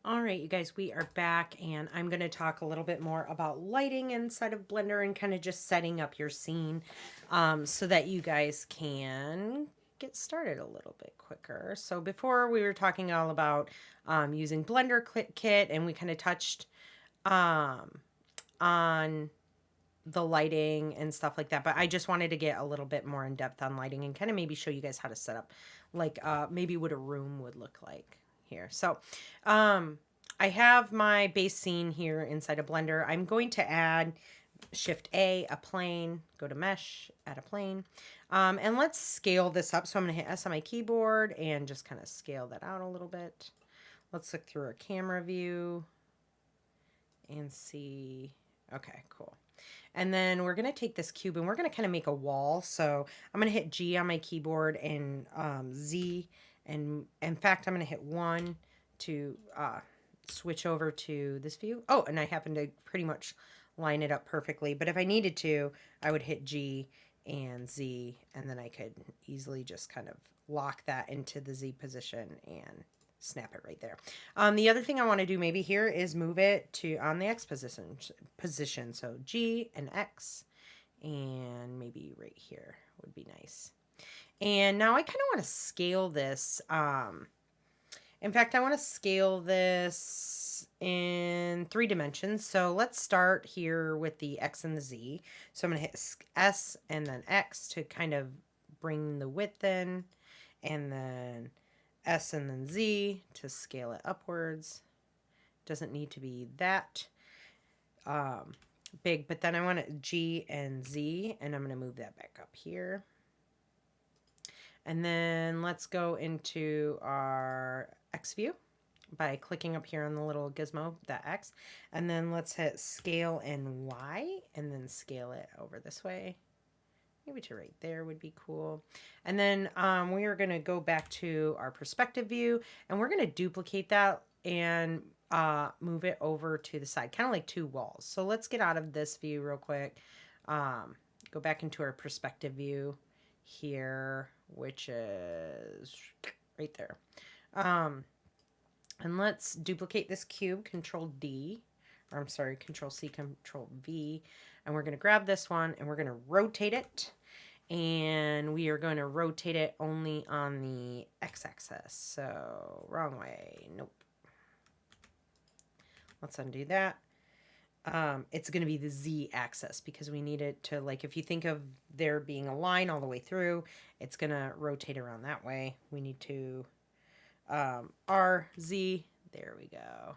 All right, you guys, we are back and I'm going to talk a little bit more about lighting inside of Blender and kind of just setting up your scene so that you guys can get started a little bit quicker. So before we were talking all about using Blender Kit and we kind of touched um, on the lighting and stuff like that, but I just wanted to get a little bit more in depth on lighting and kind of maybe show you guys how to set up like maybe what a room would look like here. So I have my base scene here inside of Blender. I'm going to add Shift a plane, go to mesh, add a plane. And let's scale this up. So I'm going to hit S on my keyboard and just kind of scale that out a little bit. Let's look through our camera view and see. Okay, cool. And then we're going to take this cube and we're going to kind of make a wall. So I'm going to hit G on my keyboard and Z. And in fact, I'm going to hit 1 to switch over to this view. Oh, and I happen to pretty much line it up perfectly. But if I needed to, I would hit G and Z. And then I could easily just kind of lock that into the Z position and snap it right there. The other thing I want to do maybe here is move it to on the X position. So G and X and maybe right here would be nice. And now I kind of want to scale this. In fact, I want to scale this in 3 dimensions. So let's start here with the X and the Z. So I'm going to hit S and then X to kind of bring the width in, and then S and then Z to scale it upwards. Doesn't need to be that big, but then I want it G and Z, and I'm going to move that back up here. And then let's go into our X view by clicking up here on the little gizmo, that X. And then let's hit scale and Y, and then scale it over this way. Maybe to right there would be cool. And then we are going to go back to our perspective view, and we're going to duplicate that and move it over to the side, kind of like 2 walls. So let's get out of this view real quick. Go back into our perspective view here, which is right there. And let's duplicate this cube, Control D, or I'm sorry, Control C, Control V. And we're going to grab this one and we're going to rotate it. And we are going to rotate it only on the x-axis. So wrong way. Nope. Let's undo that. It's going to be the z-axis because we need it to, like, if you think of there being a line all the way through, it's going to rotate around that way. We need to RZ. There we go.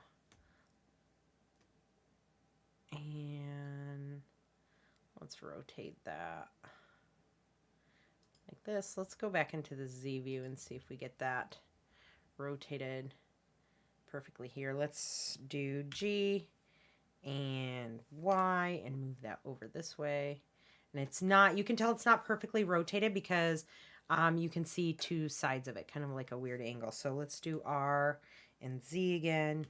And let's rotate that like this. Let's go back into the Z view and see if we get that rotated perfectly here. Let's do G and Y and move that over this way. And it's not, you can tell it's not perfectly rotated because you can see 2 sides of it, kind of like a weird angle. So let's do R and Z again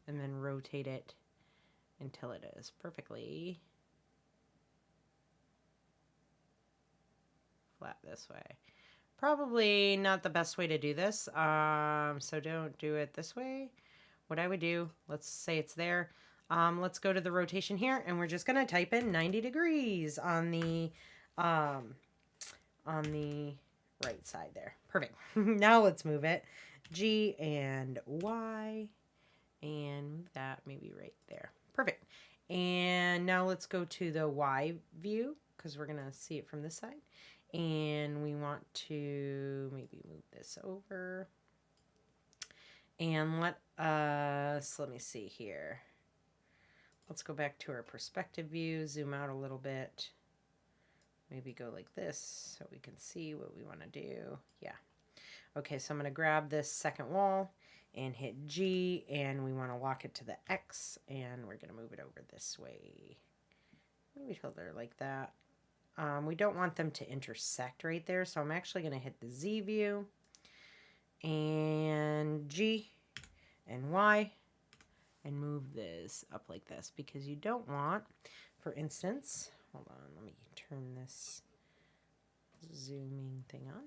and then rotate it until it is perfectly flat this way. Probably not the best way to do this, so don't do it this way. What I would do, let's say it's there. Let's go to the rotation here, and we're just going to type in 90 degrees on the right side there. Perfect. Now let's move it. G and Y, and move that maybe right there. Perfect. And now let's go to the Y view, because we're going to see it from this side. And we want to maybe move this over. And let me see here. Let's go back to our perspective view, zoom out a little bit. Maybe go like this so we can see what we want to do. Yeah. Okay, so I'm going to grab this second wall and hit G, and we want to lock it to the X, and we're going to move it over this way. Maybe till they're like that. We don't want them to intersect right there, so I'm actually going to hit the Z view and G and Y and move this up like this, because you don't want, for instance, hold on, let me turn this zooming thing on.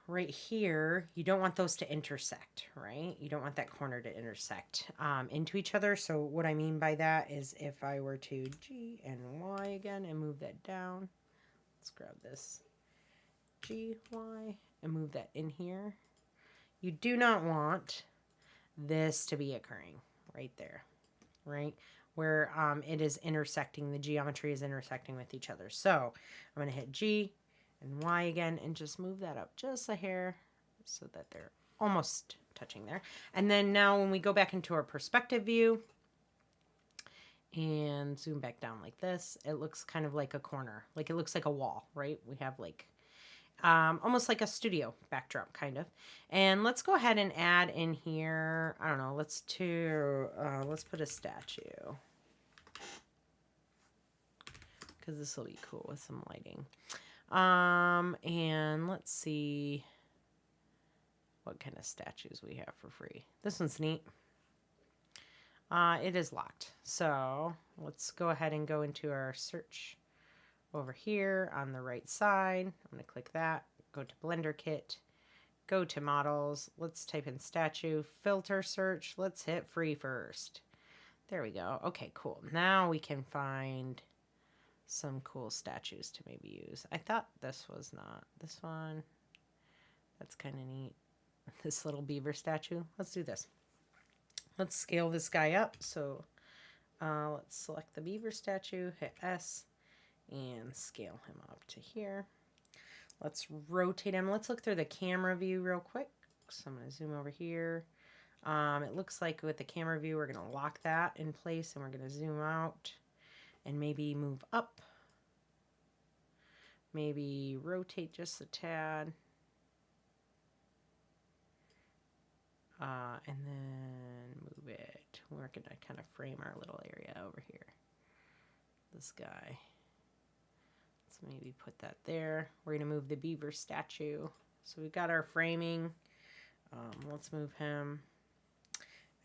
right here, you don't want those to intersect, right? You don't want that corner to intersect into each other. So what I mean by that is if I were to G and Y again and move that down, let's grab this G, Y, and move that in here. You do not want this to be occurring right there, right? Where it is intersecting, the geometry is intersecting with each other. So I'm going to hit G and Y again and just move that up just a hair so that they're almost touching there. And then now when we go back into our perspective view and zoom back down like this, it looks kind of like a corner, like it looks like a wall, right? We have like almost like a studio backdrop kind of. And let's go ahead and add in here, I don't know, let's put a statue, because this will be cool with some lighting. And let's see what kind of statues we have for free. This one's neat. It is locked. So let's go ahead and go into our search over here on the right side. I'm going to click that, go to Blender Kit, go to models. Let's type in statue, filter search. Let's hit free first. There we go. Okay, cool. Now we can find some cool statues to maybe use. I thought this was not this one. That's kind of neat. This little beaver statue. Let's do this. Let's scale this guy up. So let's select the beaver statue, hit S, and scale him up to here. Let's rotate him. Let's look through the camera view real quick. So I'm going to zoom over here. It looks like with the camera view, we're going to lock that in place and we're going to zoom out and maybe move up. Maybe rotate just a tad. And then move it. We're going to kind of frame our little area over here. This guy. Let's maybe put that there. We're going to move the beaver statue. So we've got our framing. Let's move him.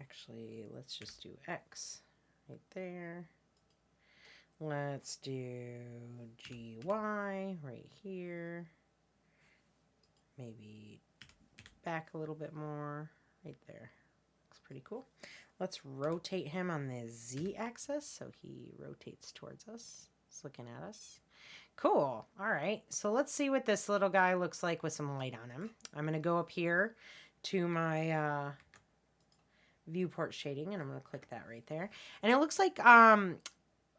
Actually, let's just do X right there. Let's do GY right here. Maybe back a little bit more right there. Looks pretty cool. Let's rotate him on the Z axis so he rotates towards us. He's looking at us. Cool. All right. So let's see what this little guy looks like with some light on him. I'm going to go up here to my viewport shading and I'm going to click that right there. And it looks like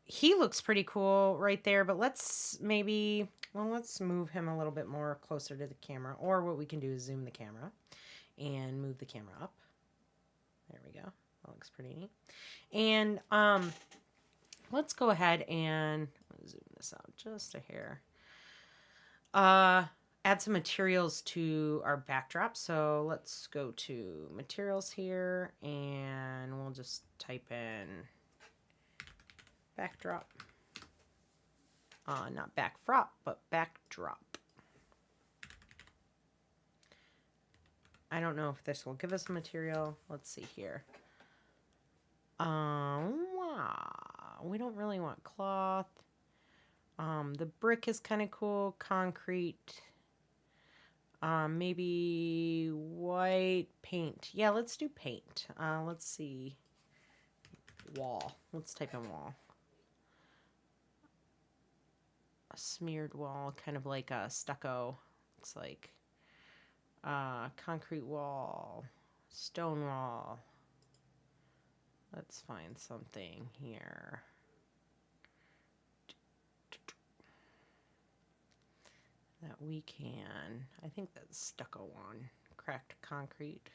he looks pretty cool right there, but let's maybe, well, let's move him a little bit more closer to the camera, or what we can do is zoom the camera and move the camera up. There we go. That looks pretty neat. And let's go ahead and zoom this out just a hair. Add some materials to our backdrop. So let's go to materials here and we'll just type in backdrop. Not backdrop, but backdrop. I don't know if this will give us a material. Let's see here. Wow. We don't really want cloth. The brick is kind of cool. Concrete. Maybe white paint. Yeah, let's do paint. Let's see. Wall. Let's type in wall. A smeared wall, kind of like a stucco. Looks like. Concrete wall. Stone wall. Let's find something here. That we can. I think that's stucco one. Cracked concrete.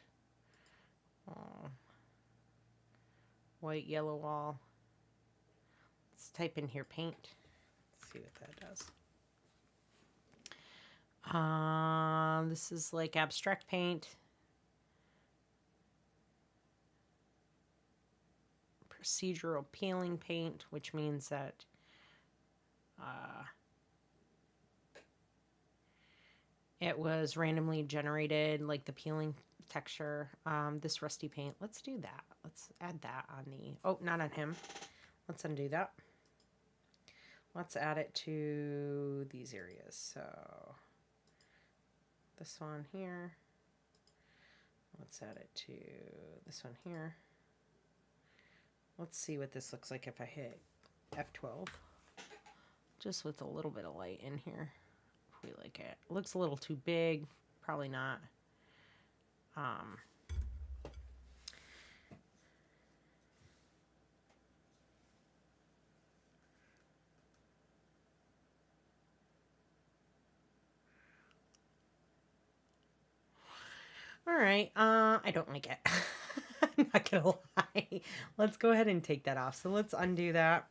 Wall. White, yellow wall. Let's type in here paint. Let's see what that does. This is like abstract paint. Procedural peeling paint, which means that it was randomly generated, like the peeling texture. This rusty paint, let's do that. Let's add that on the, oh, not on him. Let's undo that. Let's add it to these areas. So this one here. Let's add it to this one here. Let's see what this looks like if I hit F12. Just with a little bit of light in here. If we like it. It looks a little too big. Probably not. All right. I don't like it. I'm not gonna lie. Let's go ahead and take that off. So let's undo that.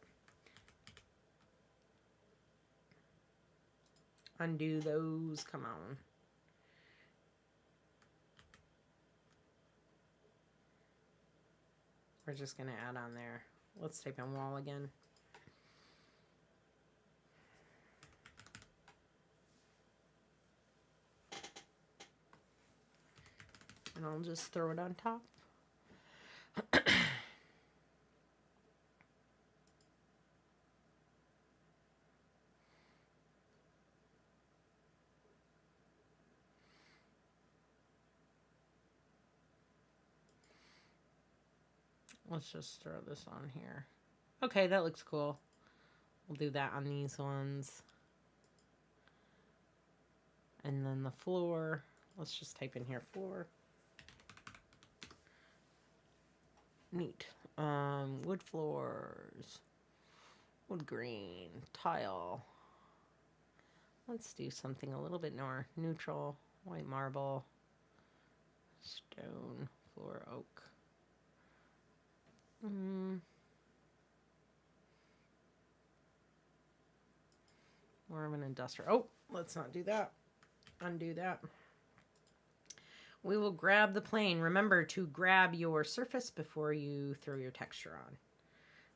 Undo those. Come on. We're just gonna add on there. Let's type in wall again. And I'll just throw it on top. Let's just throw this on here. Okay, that looks cool. We'll do that on these ones. And then the floor. Let's just type in here floor. Neat. Wood floors. Wood green. Tile. Let's do something a little bit more neutral. White marble. Stone. Floor oak. More of an industrial. Oh, let's not do that. Undo that. We will grab the plane. Remember to grab your surface before you throw your texture on.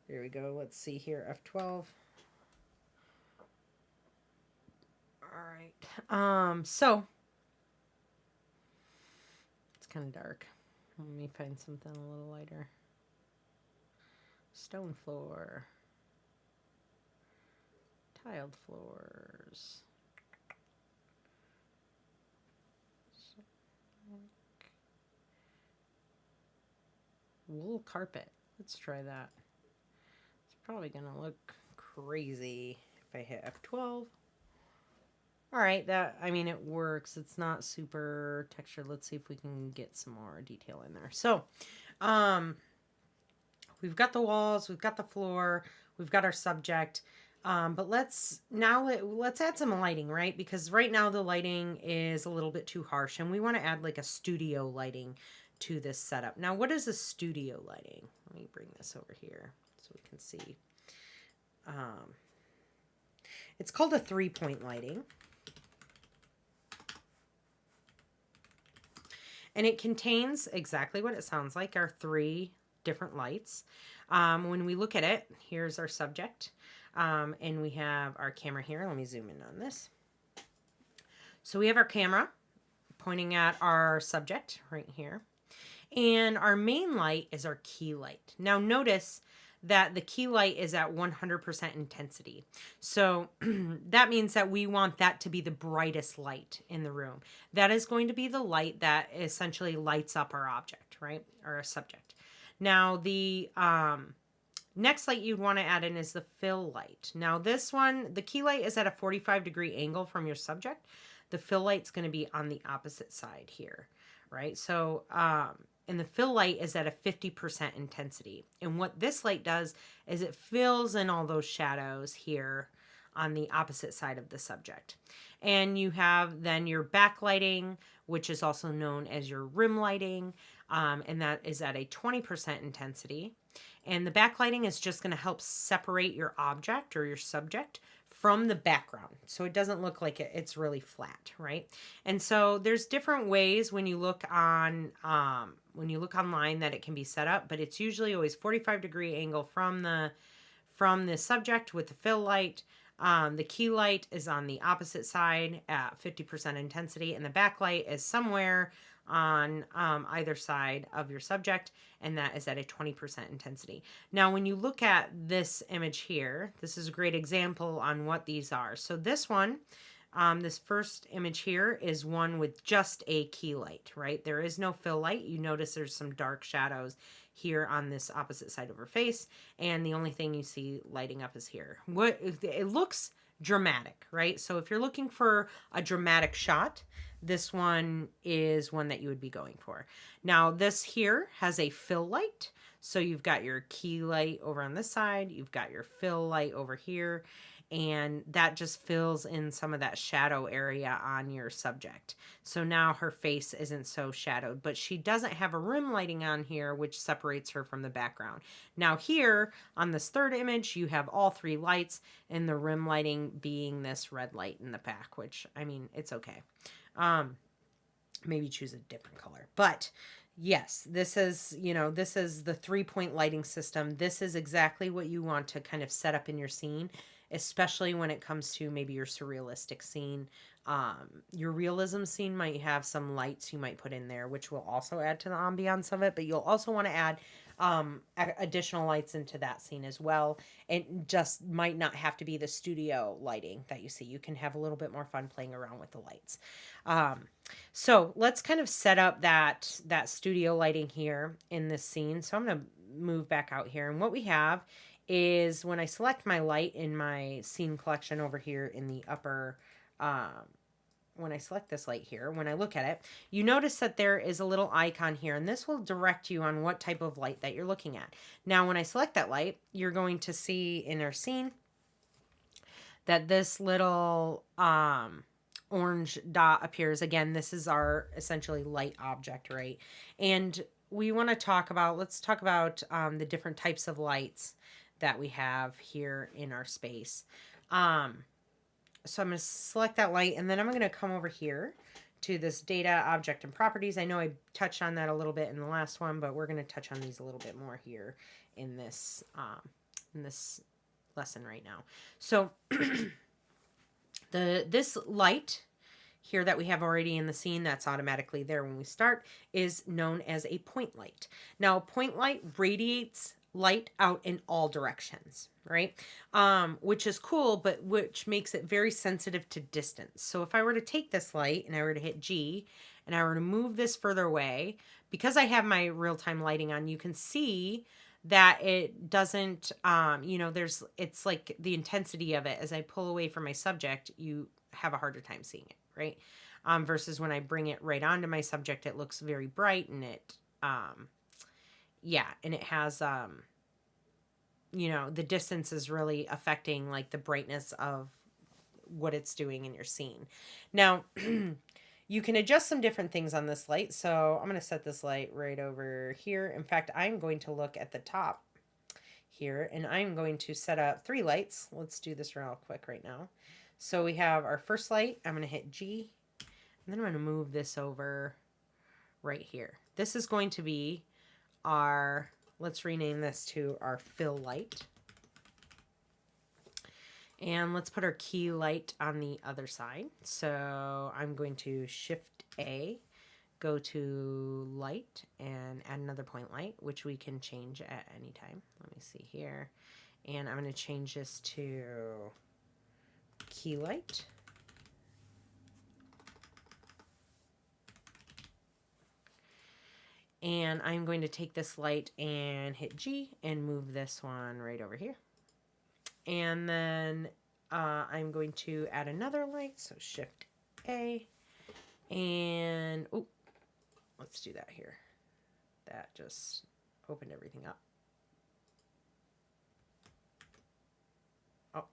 There we go. Let's see here. F12. All right. So it's kind of dark. Let me find something a little lighter. Stone floor. Tiled floors. Wool carpet. Let's try that. It's probably going to look crazy if I hit F12. All right, it works. It's not super textured. Let's see if we can get some more detail in there. So, we've got the walls, we've got the floor, we've got our subject. But let's add some lighting, right? Because right now the lighting is a little bit too harsh, and we want to add like a studio lighting to this setup. Now, what is a studio lighting? Let me bring this over here so we can see. It's called a 3-point lighting. And it contains exactly what it sounds like, our 3 different lights. When we look at it, here's our subject. And we have our camera here. Let me zoom in on this. So we have our camera pointing at our subject right here. And our main light is our key light. Now notice that the key light is at 100% intensity. So that means that we want that to be the brightest light in the room. That is going to be the light that essentially lights up our object, right? Or our subject. Now the next light you'd want to add in is the fill light. Now this one, the key light is at a 45-degree angle from your subject. The fill light's going to be on the opposite side here, right? So, and the fill light is at a 50% intensity. And what this light does is it fills in all those shadows here on the opposite side of the subject. And you have then your backlighting, which is also known as your rim lighting, and that is at a 20% intensity. And the backlighting is just going to help separate your object or your subject from the background, so it doesn't look like it's really flat, right? And so there's different ways when you look on online that it can be set up, but it's usually always 45-degree angle from the subject with the fill light. The key light is on the opposite side at 50% intensity, and the backlight is somewhere on either side of your subject, and that is at a 20% intensity. Now, when you look at this image here, this is a great example on what these are. So this one, This first image here is one with just a key light, right? There is no fill light. You notice there's some dark shadows here on this opposite side of her face, and the only thing you see lighting up is here. What it looks dramatic, right? So if you're looking for a dramatic shot, this one is one that you would be going for. Now this here has a fill light. So you've got your key light over on this side, you've got your fill light over here, and that just fills in some of that shadow area on your subject. So now her face isn't so shadowed, but she doesn't have a rim lighting on here, which separates her from the background. Now here on this third image, you have all three lights, and the rim lighting being this red light in the back, which, I mean, it's okay. Maybe choose a different color, but yes, this is, this is the 3-point lighting system. This is exactly what you want to kind of set up in your scene, especially when it comes to maybe your surrealistic scene. Your realism scene might have some lights you might put in there, which will also add to the ambiance of it, but you'll also want to add additional lights into that scene as well. It just might not have to be the studio lighting that you see. You can have a little bit more fun playing around with the lights. So let's kind of set up that studio lighting here in this scene. So I'm going to move back out here, and what we have is when I select my light in my scene collection over here in the upper, when I select this light here, when I look at it, you notice that there is a little icon here, and this will direct you on what type of light that you're looking at. Now, when I select that light, you're going to see in our scene that this little orange dot appears. Again, this is our essentially light object, right? And we want to let's talk about the different types of lights that we have here in our space. So I'm going to select that light, and then I'm going to come over here to this data, object, and properties. I know I touched on that a little bit in the last one, but we're going to touch on these a little bit more here in this lesson right now. So this light here that we have already in the scene that's automatically there when we start is known as a point light. Now, a point light radiates light out in all directions, right? Which is cool, but which makes it very sensitive to distance. So if I were to take this light and I were to hit G and I were to move this further away, because I have my real-time lighting on, you can see that it doesn't, it's like the intensity of it. As I pull away from my subject, you have a harder time seeing it, right? Versus when I bring it right onto my subject, it looks very bright, and it, and it has, the distance is really affecting like the brightness of what it's doing in your scene. Now, you can adjust some different things on this light. So I'm going to set this light right over here. In fact, I'm going to look at the top here, and I'm going to set up 3 lights. Let's do this real quick right now. So we have our first light. I'm going to hit G, and then I'm going to move this over right here. This is going to be our, let's rename this to our fill light. And let's put our key light on the other side. So I'm going to Shift A, go to light, and add another point light, which we can change at any time. Let me see here. And I'm going to change this to key light. And I'm going to take this light and hit G and move this one right over here. And then I'm going to add another light, so Shift A. And, let's do that here. That just opened everything up. Oh,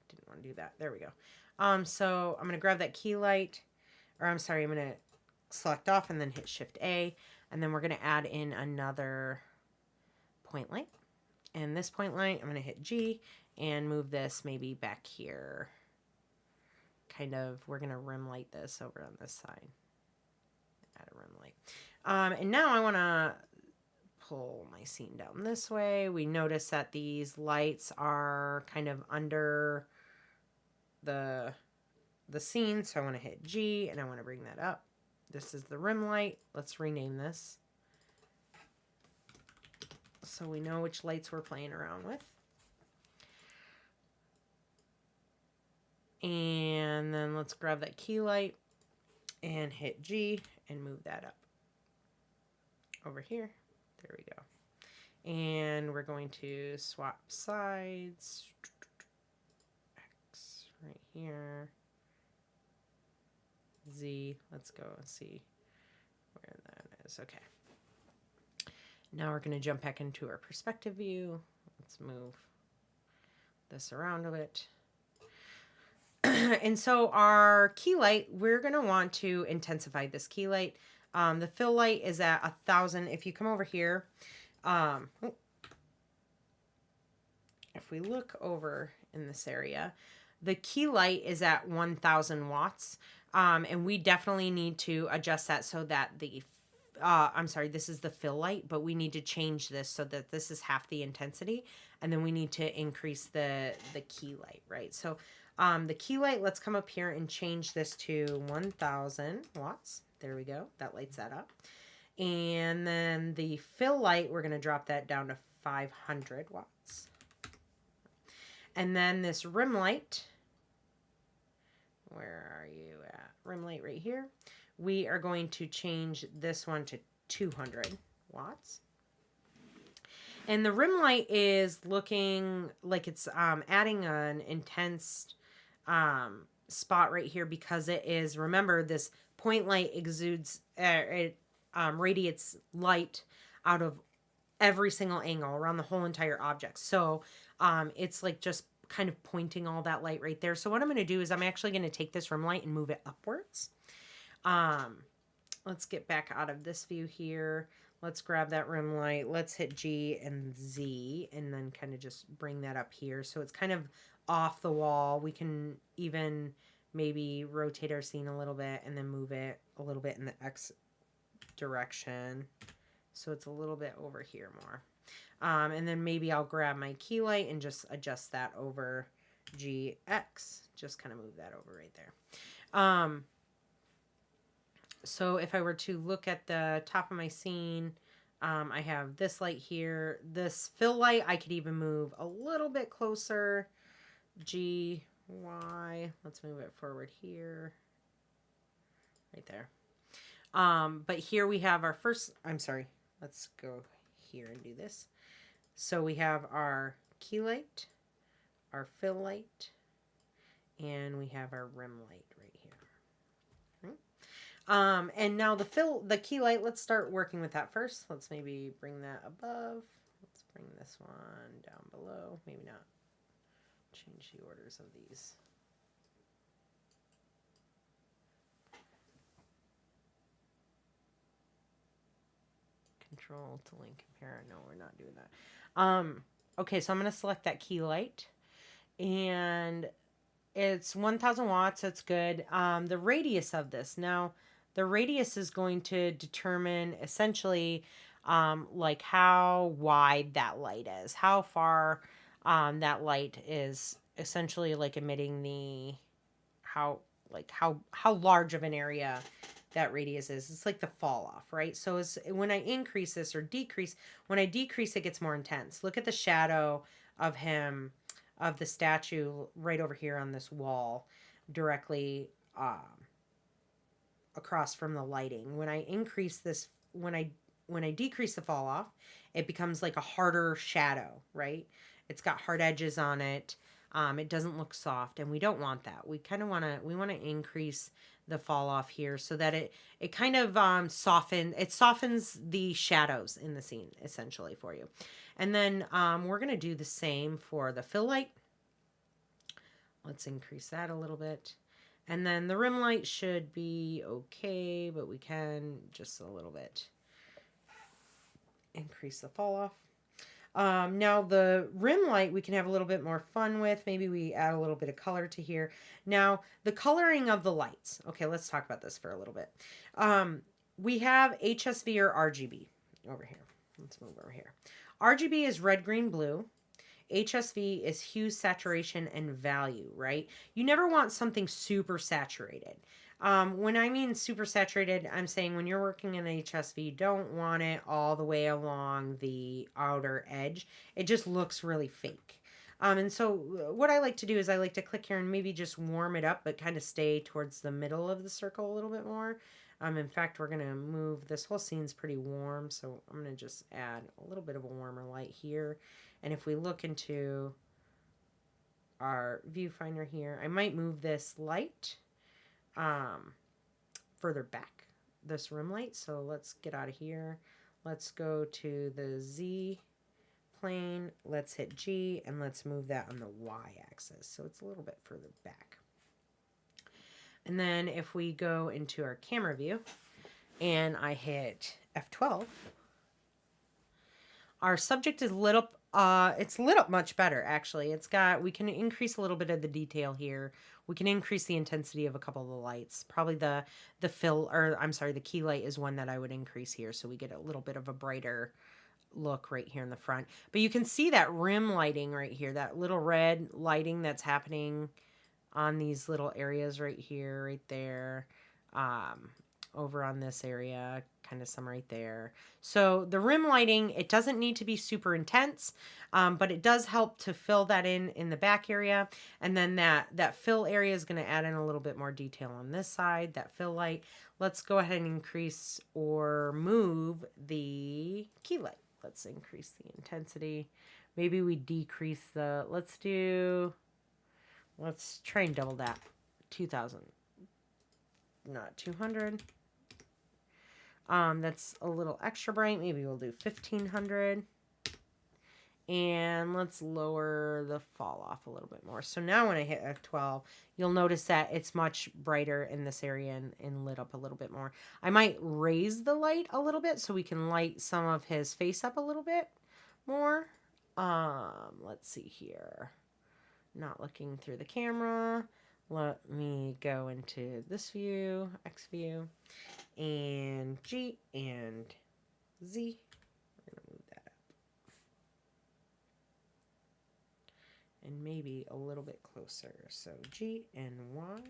didn't want to do that. There we go. So I'm going to grab that key light, or I'm sorry, I'm going to select off and then hit Shift A, and then we're going to add in another point light. And this point light, I'm going to hit G and move this maybe back here. Kind of, we're going to rim light this over on this side. Add a rim light. And now I want to pull my scene down this way. We notice that these lights are kind of under the scene, so I want to hit G and I want to bring that up. This is the rim light. Let's rename this so we know which lights we're playing around with. And then let's grab that key light and hit G and move that up over here. There we go. And we're going to swap sides. X right here. Z. Let's go and see where that is. Okay. Now we're going to jump back into our perspective view. Let's move this around a bit. And so our key light, we're going to want to intensify this key light. The fill light is at 1,000. If you come over here, if we look over in this area, the key light is at 1,000 watts. And we definitely need to adjust that so that the, I'm sorry, this is the fill light, but we need to change this so that this is half the intensity. And then we need to increase the key light, right? So the key light, let's come up here and change this to 1,000 watts. There we go. That lights that up. And then the fill light, we're going to drop that down to 500 watts. And then this rim light, where are you at? Rim light right here. We are going to change this one to 200 watts. And the rim light is looking like it's adding an intense spot right here because it is, remember, this point light exudes, it radiates light out of every single angle around the whole entire object. So it's like just kind of pointing all that light right there. So what I'm going to do is I'm actually going to take this rim light and move it upwards. Let's get back out of this view here. Let's grab that rim light. Let's hit G and Z and then kind of just bring that up here. So it's kind of off the wall. We can even maybe rotate our scene a little bit and then move it a little bit in the X direction. So it's a little bit over here more. And then maybe I'll grab my key light and just adjust that over GX. Just kind of move that over right there. So if I were to look at the top of my scene, I have this light here. This fill light, I could even move a little bit closer. G, Y. Let's move it forward here. Right there. But here we have our first, I'm sorry. Let's go here and do this. So we have our key light, our fill light, and we have our rim light right here. And now the key light, let's start working with that first. Let's maybe bring that above. Let's bring this one down below. Maybe not. Change the orders of these. Control to link compare. No, we're not doing that. Okay, so I'm going to select that key light. And it's 1,000 watts. That's good. The radius of this. Now, the radius is going to determine essentially like how wide that light is. How far that light is essentially like emitting the how large of an area that radius is. It's like the fall off, right? So it's, when I increase this or decrease, when I decrease, it gets more intense. Look at the shadow of him, of the statue right over here on this wall, directly across from the lighting. When I increase this, when I decrease the fall off, it becomes like a harder shadow, right? It's got hard edges on it. It doesn't look soft, and we don't want that. We kind of want to increase the fall off here so that it kind of softens the shadows in the scene essentially for you. And then we're going to do the same for the fill light. Let's increase that a little bit. And then the rim light should be okay, but we can just a little bit increase the fall off. Now the rim light we can have a little bit more fun with. Maybe we add a little bit of color to here. Now the coloring of the lights. Okay, let's talk about this for a little bit. We have HSV or RGB over here. Let's move over here. RGB is red, green, blue. HSV is hue, saturation, and value, right? You never want something super saturated. When I mean super saturated, I'm saying when you're working in HSV, you don't want it all the way along the outer edge. It just looks really fake. And so what I like to do is I like to click here and maybe just warm it up, but kind of stay towards the middle of the circle a little bit more. In fact, we're going to move, this whole scene's pretty warm, so I'm going to just add a little bit of a warmer light here. And if we look into our viewfinder here, I might move this light further back, this rim light. So let's get out of here. Let's go to the Z plane. Let's hit G and let's move that on the Y axis. So it's a little bit further back. And then if we go into our camera view and I hit F12, our subject is lit up. It's lit up much better, actually. We can increase a little bit of the detail here. We can increase the intensity of a couple of the lights. Probably the key light is one that I would increase here, so we get a little bit of a brighter look right here in the front. But you can see that rim lighting right here, that little red lighting that's happening on these little areas right here, right there. Over on this area, kind of some right there. So the rim lighting, it doesn't need to be super intense, but it does help to fill that in the back area. And then that fill area is going to add in a little bit more detail on this side, that fill light. Let's go ahead and increase or move the key light. Let's increase the intensity. Maybe we decrease let's try and double that. 2000. Not 200. That's a little extra bright. Maybe we'll do 1500. And let's lower the fall off a little bit more. So now when I hit F12, you'll notice that it's much brighter in this area and lit up a little bit more. I might raise the light a little bit so we can light some of his face up a little bit more. Let's see here. Not looking through the camera. Let me go into this view, X view, and G and Z. We're going to move that up. And maybe a little bit closer. So G and Y.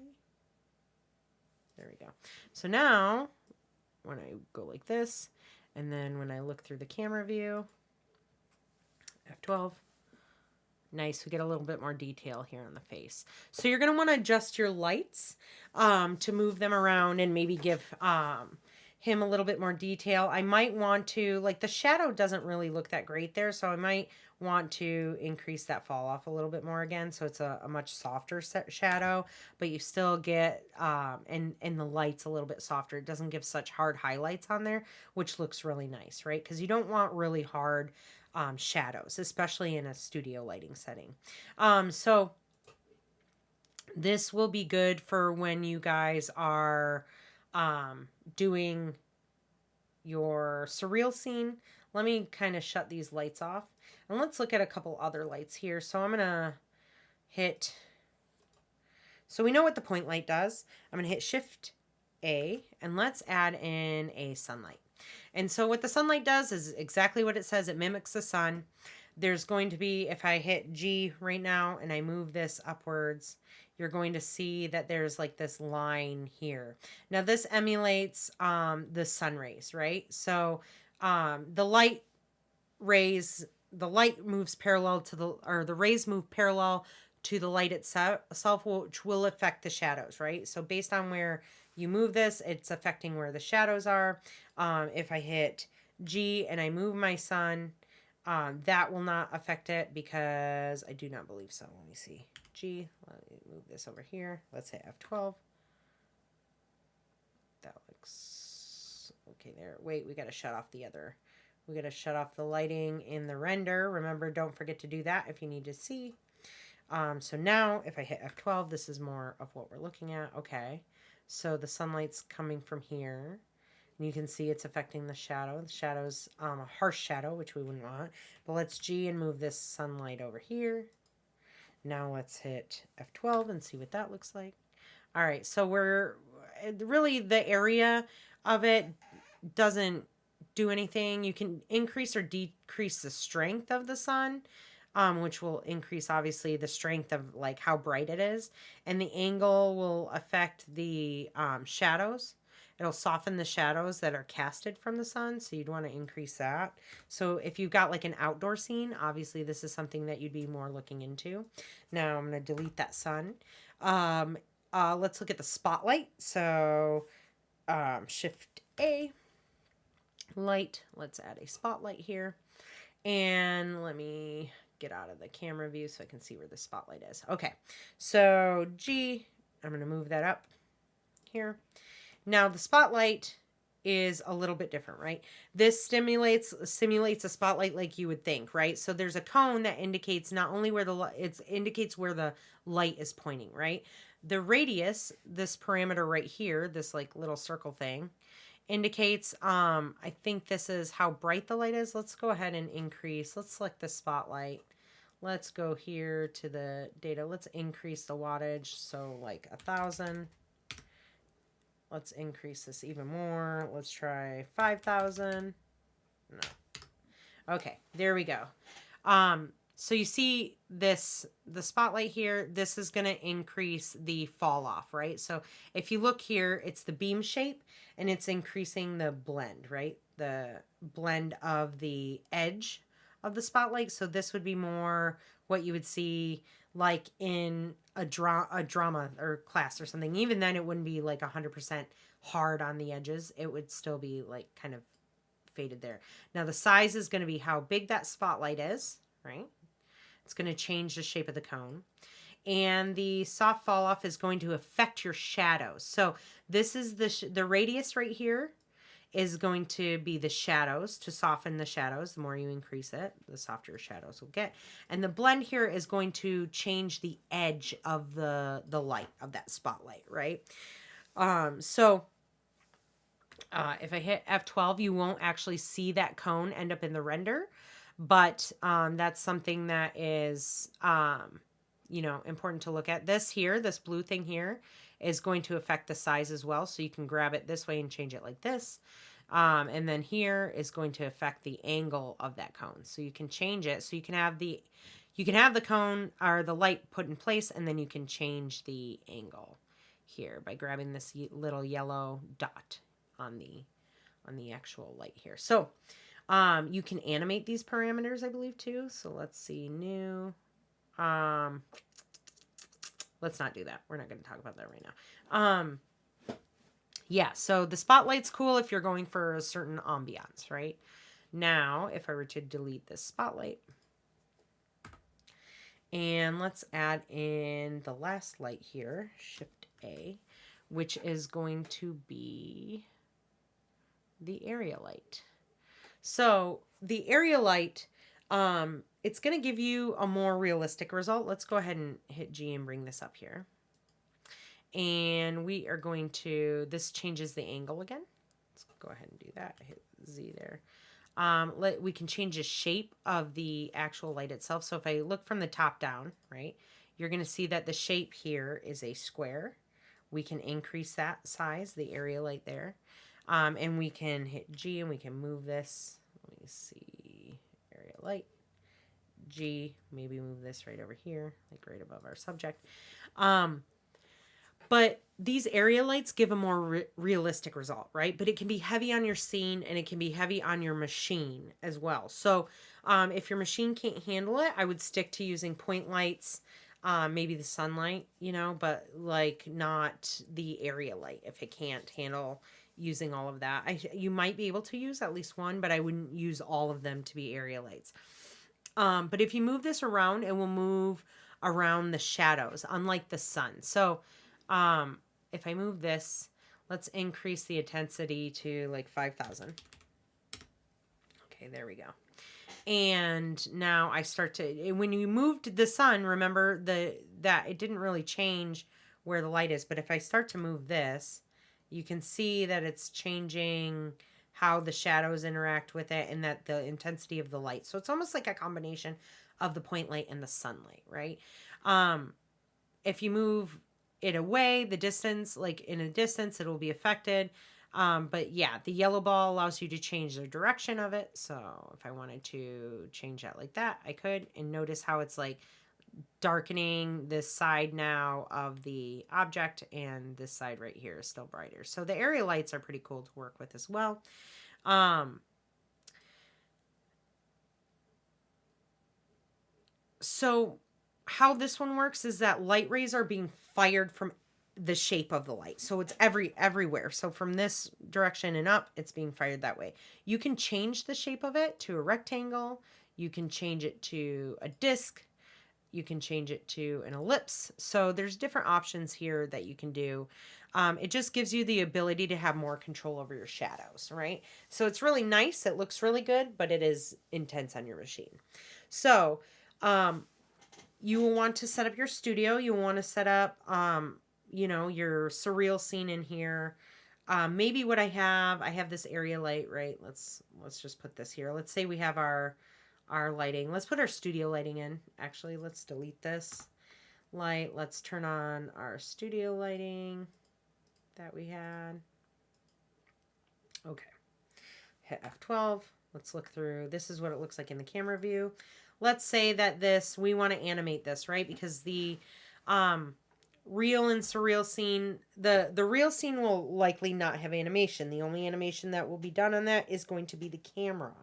There we go. So now, when I go like this, and then when I look through the camera view, F12, nice, we get a little bit more detail here on the face. So you're going to want to adjust your lights to move them around and maybe give him a little bit more detail. I might want to, like the shadow doesn't really look that great there, so I might want to increase that fall off a little bit more again, so it's a much softer shadow, but you still get, and the light's a little bit softer. It doesn't give such hard highlights on there, which looks really nice, right? Because you don't want really hard shadows, especially in a studio lighting setting. So this will be good for when you guys are doing your surreal scene. Let me kind of shut these lights off and let's look at a couple other lights here. So I'm gonna hit, so we know what the point light does. I'm gonna hit Shift A and let's add in a sunlight. And so what the sunlight does is exactly what it says. It mimics the sun. There's going to be, if I hit G right now and I move this upwards, you're going to see that there's like this line here. Now this emulates the sun rays, right? So the light moves parallel to the rays move parallel to the light itself, which will affect the shadows, right? So based on where you move this, it's affecting where the shadows are. If I hit G and I move my sun, that will not affect it because I do not believe so. Let me see. G, let me move this over here. Let's hit F12. That looks okay there. Wait, we got to shut off the lighting in the render. Remember, don't forget to do that if you need to see. So now if I hit F12, this is more of what we're looking at. Okay. So the sunlight's coming from here. And you can see it's affecting the shadow. The shadow's a harsh shadow, which we wouldn't want. But let's G and move this sunlight over here. Now let's hit F12 and see what that looks like. All right, so we're really, the area of it doesn't do anything. You can increase or decrease the strength of the sun, which will increase obviously the strength of like how bright it is, and the angle will affect the shadows it'll soften the shadows that are casted from the sun. So you'd want to increase that. So if you've got like an outdoor scene, obviously this is something that you'd be more looking into. Now I'm going to delete that sun. Let's look at the spotlight. So Shift A, light. Let's add a spotlight here. And let me get out of the camera view so I can see where the spotlight is. Okay, so G, I'm going to move that up here. Now the spotlight is a little bit different, right? This simulates a spotlight like you would think, right? So there's a cone that indicates not only where it indicates where the light is pointing, right? The radius, this parameter right here, this like little circle thing, indicates I think this is how bright the light is. Let's go ahead and increase. Let's select the spotlight. Let's go here to the data. Let's increase the wattage, so like 1,000. Let's increase this even more. Let's try 5,000. No. Okay, there we go. So you see this, the spotlight here, this is going to increase the fall off, right? So if you look here, it's the beam shape and it's increasing the blend, right? The blend of the edge of the spotlight. So this would be more what you would see like in a drama or class or something. Even then it wouldn't be like 100% hard on the edges. It would still be like kind of faded there. Now the size is going to be how big that spotlight is, right? It's going to change the shape of the cone. And the soft fall off is going to affect your shadows. So this is the radius right here is going to be the shadows, to soften the shadows. The more you increase it, the softer your shadows will get. And the blend here is going to change the edge of the light of that spotlight, right? So if I hit F12, you won't actually see that cone end up in the render, but that's something that is, important to look at. This blue thing here is going to affect the size as well. So you can grab it this way and change it like this. And then here is going to affect the angle of that cone. So you can change it. So you can have the cone or the light put in place, and then you can change the angle here by grabbing this little yellow dot on the actual light here. So you can animate these parameters, I believe, too. So let's see, new. Let's not do that. We're not going to talk about that right now. Yeah, so the spotlight's cool if you're going for a certain ambiance, right? Now, if I were to delete this spotlight, and let's add in the last light here, Shift A, which is going to be the area light. So the area light, it's going to give you a more realistic result. Let's go ahead and hit G and bring this up here. And we are going to, this changes the angle again. Let's go ahead and do that. Hit Z there. We can change the shape of the actual light itself. So if I look from the top down, right, you're going to see that the shape here is a square. We can increase that size, the area light there. And we can hit G and we can move this. Let me see, area light. G, maybe move this right over here, like right above our subject. But these area lights give a more realistic result, right? But it can be heavy on your scene and it can be heavy on your machine as well. So if your machine can't handle it, I would stick to using point lights, maybe the sunlight, but like not the area light if it can't handle using all of that. You might be able to use at least one, but I wouldn't use all of them to be area lights. But if you move this around, it will move around the shadows, unlike the sun. So if I move this, let's increase the intensity to like 5,000. Okay, there we go. And now I start to, when you moved the sun, remember that it didn't really change where the light is. But if I start to move this, you can see that it's changing how the shadows interact with it and that the intensity of the light. So it's almost like a combination of the point light and the sunlight, right? If you move it away, the distance, like in a distance, it will be affected. But yeah, the yellow ball allows you to change the direction of it. So if I wanted to change that like that, I could. And notice how it's like darkening this side now of the object, and this side right here is still brighter. So the area lights are pretty cool to work with as well. So how this one works is that light rays are being fired from the shape of the light. So it's everywhere. So from this direction and up, it's being fired that way. You can change the shape of it to a rectangle. You can change it to a disc. You can change it to an ellipse. So there's different options here that you can do. It just gives you the ability to have more control over your shadows, right? So it's really nice. It looks really good, but it is intense on your machine. So you will want to set up your studio. You want to set up, your surreal scene in here. Maybe what I have this area light, right? Let's just put this here. Let's say we have our lighting. Let's put our studio lighting in. Actually, let's delete this light. Let's turn on our studio lighting that we had. Okay. Hit F12. Let's look through. This is what it looks like in the camera view. Let's say that we want to animate this, right? Because the real and surreal scene, the real scene will likely not have animation. The only animation that will be done on that is going to be the camera.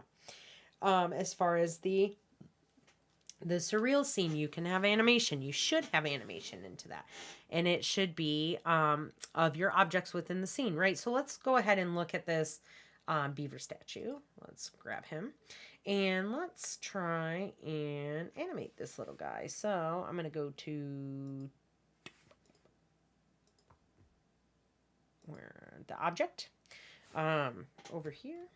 As far as the surreal scene, you can have animation. You should have animation into that. And it should be of your objects within the scene, right? So let's go ahead and look at this beaver statue. Let's grab him. And let's try and animate this little guy. So I'm going to go to the object. Over here.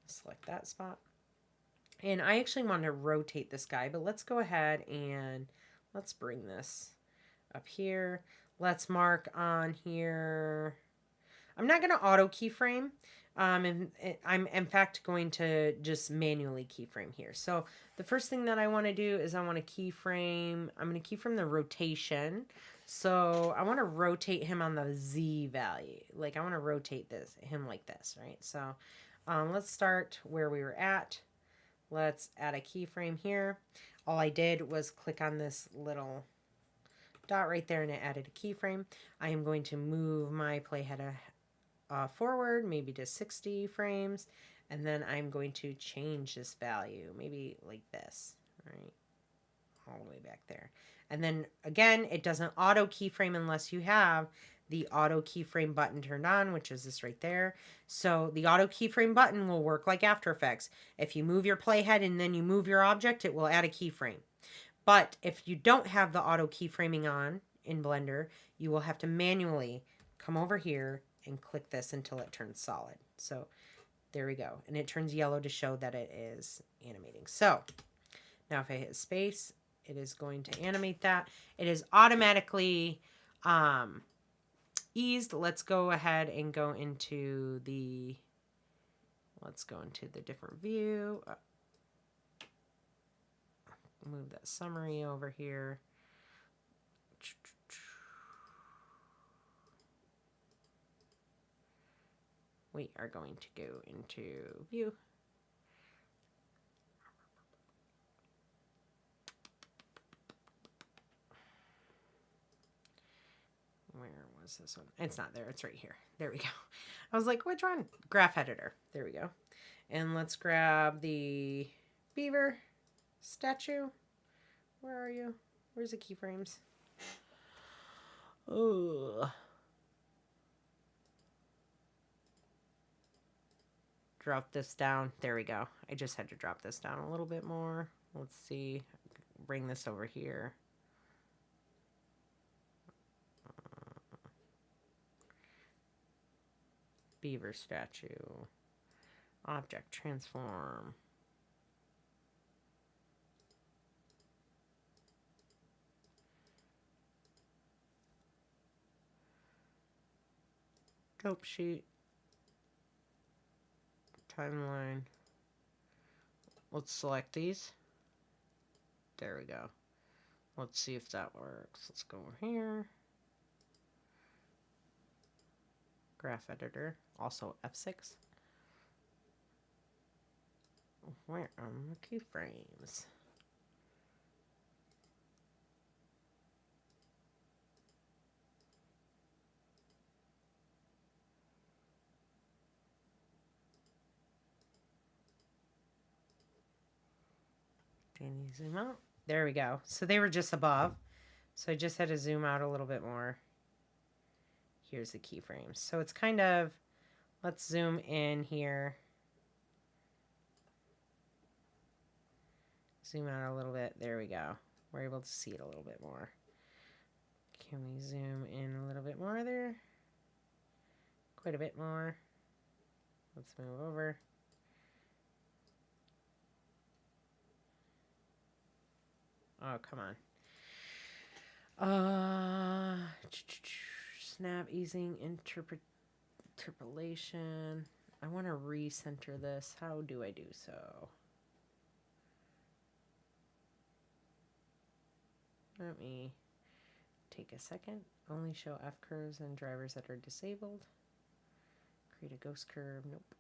Select that spot. And I actually want to rotate this guy, but let's go ahead and let's bring this up here. Let's mark on here. I'm not going to auto keyframe. And I'm in fact going to just manually keyframe here. So the first thing that I want to do is I want to keyframe. I'm going to keyframe the rotation. So I want to rotate him on the Z value. Like I want to rotate him like this, right? So let's start where we were at. Let's add a keyframe here. All I did was click on this little dot right there and it added a keyframe. I am going to move my playhead forward, maybe to 60 frames, and then I'm going to change this value, maybe like this, right? All the way back there. And then again, it doesn't auto keyframe unless you have the auto keyframe button turned on, which is this right there. So the auto keyframe button will work like After Effects. If you move your playhead and then you move your object, it will add a keyframe. But if you don't have the auto keyframing on in Blender, you will have to manually come over here and click this until it turns solid. So there we go. And it turns yellow to show that it is animating. So now if I hit space, it is going to animate that. It is automatically eased. Let's go ahead and go into the different view. Move that summary over here. We are going to go into view. Where was this one? It's not there. It's right here. There we go. I was like, which one? Graph editor. There we go. And let's grab the beaver statue. Where are you? Where's the keyframes? Oh. Drop this down. There we go. I just had to drop this down a little bit more. Let's see. Bring this over here. Beaver statue. Object transform. Dope sheet. Timeline. Let's select these. There we go. Let's see if that works. Let's go over here. Graph editor. Also F6. Where are my keyframes? Can you zoom out? There we go. So they were just above. So I just had to zoom out a little bit more. Here's the keyframes. So it's kind of, let's zoom in here. Zoom out a little bit. There we go. We're able to see it a little bit more. Can we zoom in a little bit more there? Quite a bit more. Let's move over. Oh, come on. Snap easing interpolation. I want to recenter this. How do I do so? Let me take a second. Only show F curves and drivers that are disabled. Create a ghost curve. Nope.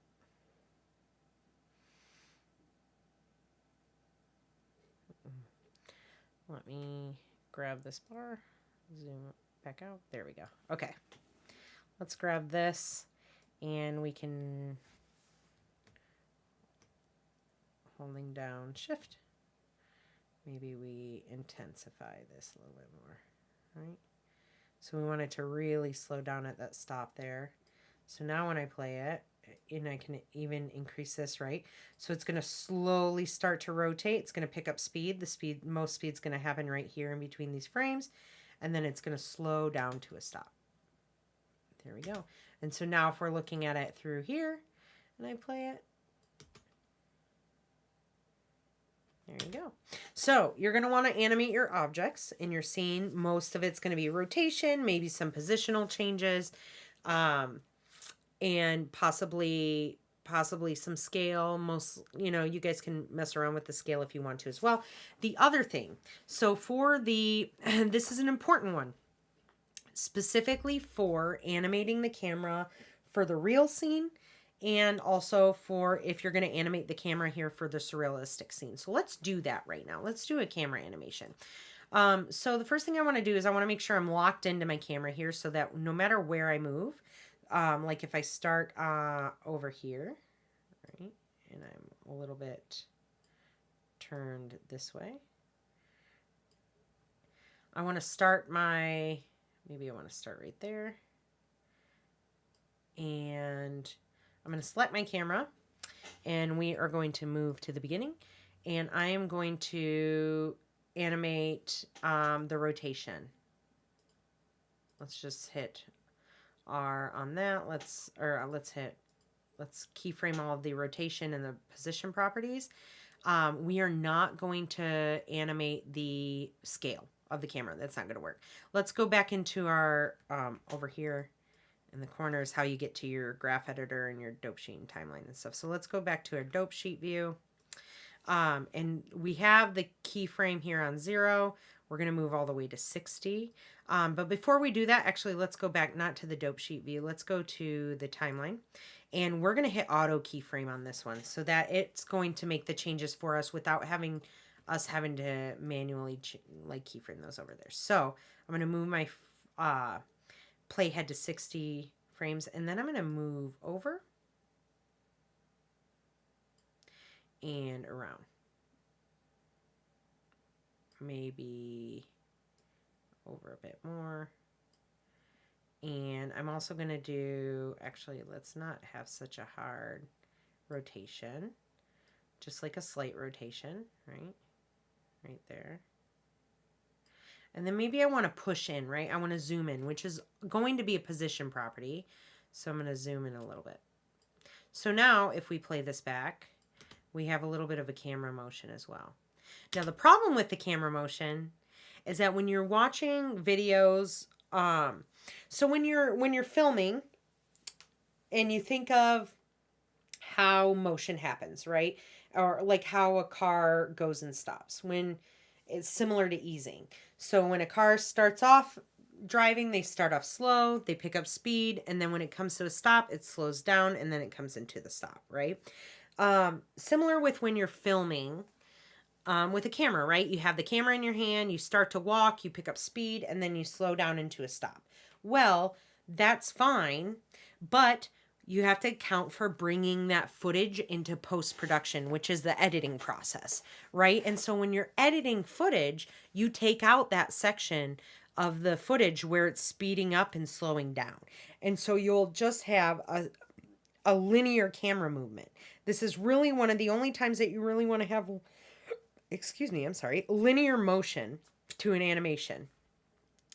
Let me grab this bar. Zoom back out. There we go. Okay. Let's grab this and we can, holding down Shift, maybe we intensify this a little bit more, right? So we want it to really slow down at that stop there. So now when I play it, and I can even increase this, right? So it's going to slowly start to rotate. It's going to pick up speed. Most speed's going to happen right here in between these frames. And then it's going to slow down to a stop. There we go. And so now if we're looking at it through here, and I play it, there you go. So you're going to want to animate your objects in your scene. Most of it's going to be rotation, maybe some positional changes, and possibly some scale. Most, you guys can mess around with the scale if you want to as well. The other thing, so for this is an important one, specifically for animating the camera for the real scene, and also for if you're going to animate the camera here for the surrealistic scene. So let's do that right now. Let's do a camera animation. So the first thing I want to do is I want to make sure I'm locked into my camera here so that no matter where I move, like if I start over here, right, and I'm a little bit turned this way, I want to start maybe I want to start right there, and I'm going to select my camera, and we are going to move to the beginning, and I am going to animate the rotation. Let's just hit R on that. Let's keyframe all of the rotation and the position properties. We are not going to animate the scale of the camera. That's not going to work. Let's go back into our over here in the corners, how you get to your graph editor and your dope sheet and timeline and stuff. So let's go back to our dope sheet view. And we have the keyframe here on 0. We're going to move all the way to 60. But before we do that, actually, let's go back, not to the dope sheet view. Let's go to the timeline. And we're going to hit auto keyframe on this one so that it's going to make the changes for us without having to manually keyframe those over there. So I'm going to move my playhead to 60 frames, and then I'm going to move over and around. Maybe over a bit more. And I'm also going to do, actually, let's not have such a hard rotation. Just like a slight rotation, right? Right there. And then maybe I want to push in, right? I want to zoom in, which is going to be a position property. So I'm going to zoom in a little bit. So now if we play this back, we have a little bit of a camera motion as well. Now the problem with the camera motion is that when you're watching videos, so when you're filming and you think of how motion happens, right? Or like how a car goes and stops, when it's similar to easing. So when a car starts off driving, they start off slow, they pick up speed, and then when it comes to a stop, it slows down, and then it comes into the stop, right? Similar with when you're filming with a camera, right? You have the camera in your hand, you start to walk, you pick up speed, and then you slow down into a stop. Well, that's fine, but you have to account for bringing that footage into post-production, which is the editing process, right? And so when you're editing footage, you take out that section of the footage where it's speeding up and slowing down. And so you'll just have a linear camera movement. This is really one of the only times that you really want to have, excuse me, I'm sorry, linear motion to an animation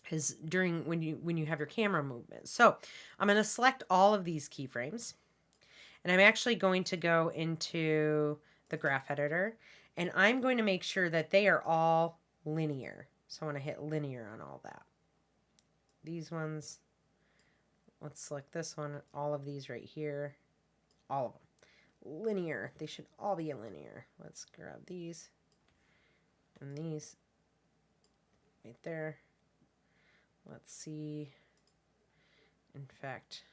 is during when you have your camera movement. So I'm going to select all of these keyframes, and I'm actually going to go into the graph editor, and I'm going to make sure that they are all linear. So I want to hit linear on all that. These ones, let's select this one, all of these right here, all of them. Linear, they should all be linear. Let's grab these and these right there. Let's see. In fact,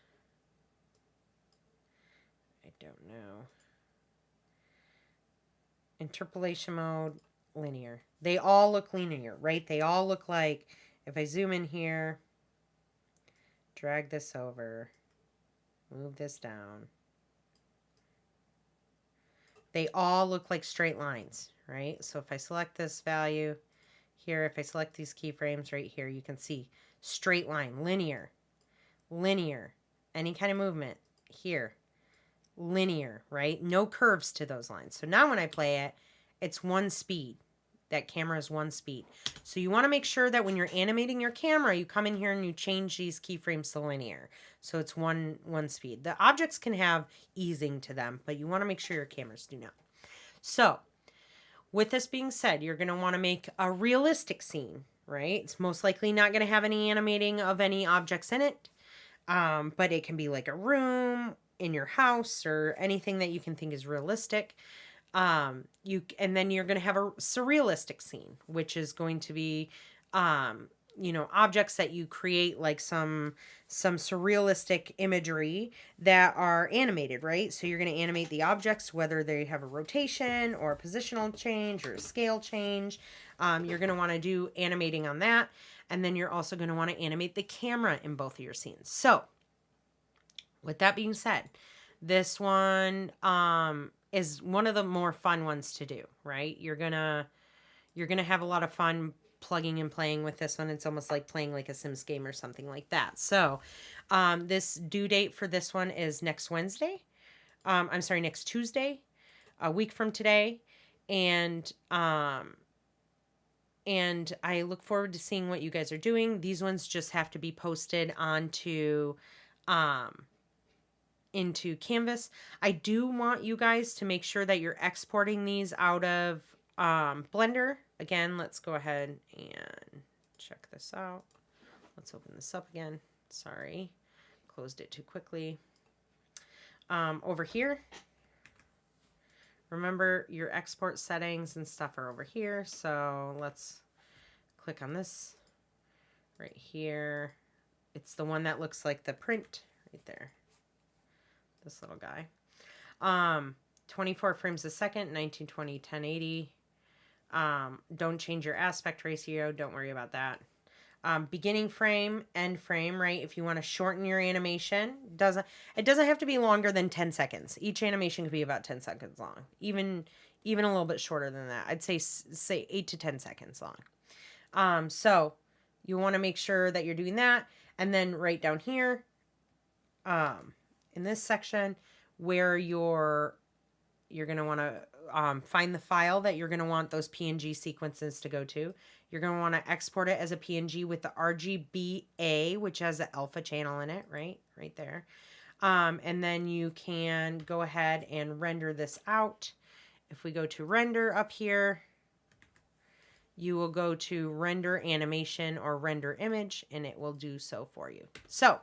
I don't know. Interpolation mode, linear. They all look linear, right? They all look like, if I zoom in here, drag this over, move this down, they all look like straight lines, right? So if I select this value here, if I select these keyframes right here, you can see straight line, linear, linear, any kind of movement here, linear, right? No curves to those lines. So now when I play it, it's one speed. That camera is one speed. So you want to make sure that when you're animating your camera, you come in here and you change these keyframes to linear. So it's one speed. The objects can have easing to them, but you want to make sure your cameras do not. So with this being said, you're going to want to make a realistic scene, right? It's most likely not going to have any animating of any objects in it, but it can be like a room in your house or anything that you can think is realistic. And then you're going to have a surrealistic scene, which is going to be, objects that you create, like some surrealistic imagery that are animated, right? So you're going to animate the objects, whether they have a rotation or a positional change or a scale change. You're going to want to do animating on that. And then you're also going to want to animate the camera in both of your scenes. So with that being said, this one, is one of the more fun ones to do, right? You're gonna have a lot of fun plugging and playing with this one. It's almost like playing like a Sims game or something like that. So this due date for this one is next Wednesday. Next Tuesday, a week from today. And I look forward to seeing what you guys are doing. These ones just have to be posted onto into Canvas. I do want you guys to make sure that you're exporting these out of Blender. Again, let's go ahead and check this out. Let's open this up again. Sorry, closed it too quickly. Over here, remember your export settings and stuff are over here. So let's click on this right here. It's the one that looks like the print right there. This little guy. 24 frames a second, 1920, 1080. Don't change your aspect ratio. Don't worry about that. Beginning frame, end frame, right? If you want to shorten your animation, it doesn't have to be longer than 10 seconds. Each animation could be about 10 seconds long. Even a little bit shorter than that. I'd say 8 to 10 seconds long. So you want to make sure that you're doing that. And then right down here, in this section where you're going to want to find the file that you're going to want those PNG sequences to go to. You're going to want to export it as a PNG with the RGBA, which has the alpha channel in it, right there. And then you can go ahead and render this out. If we go to render up here, you will go to render animation or render image, and it will do so for you. So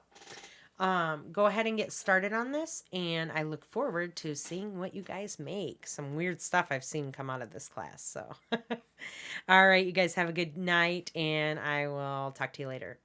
go ahead and get started on this, and I look forward to seeing what you guys make. Some weird stuff I've seen come out of this class. So, all right, you guys have a good night, and I will talk to you later.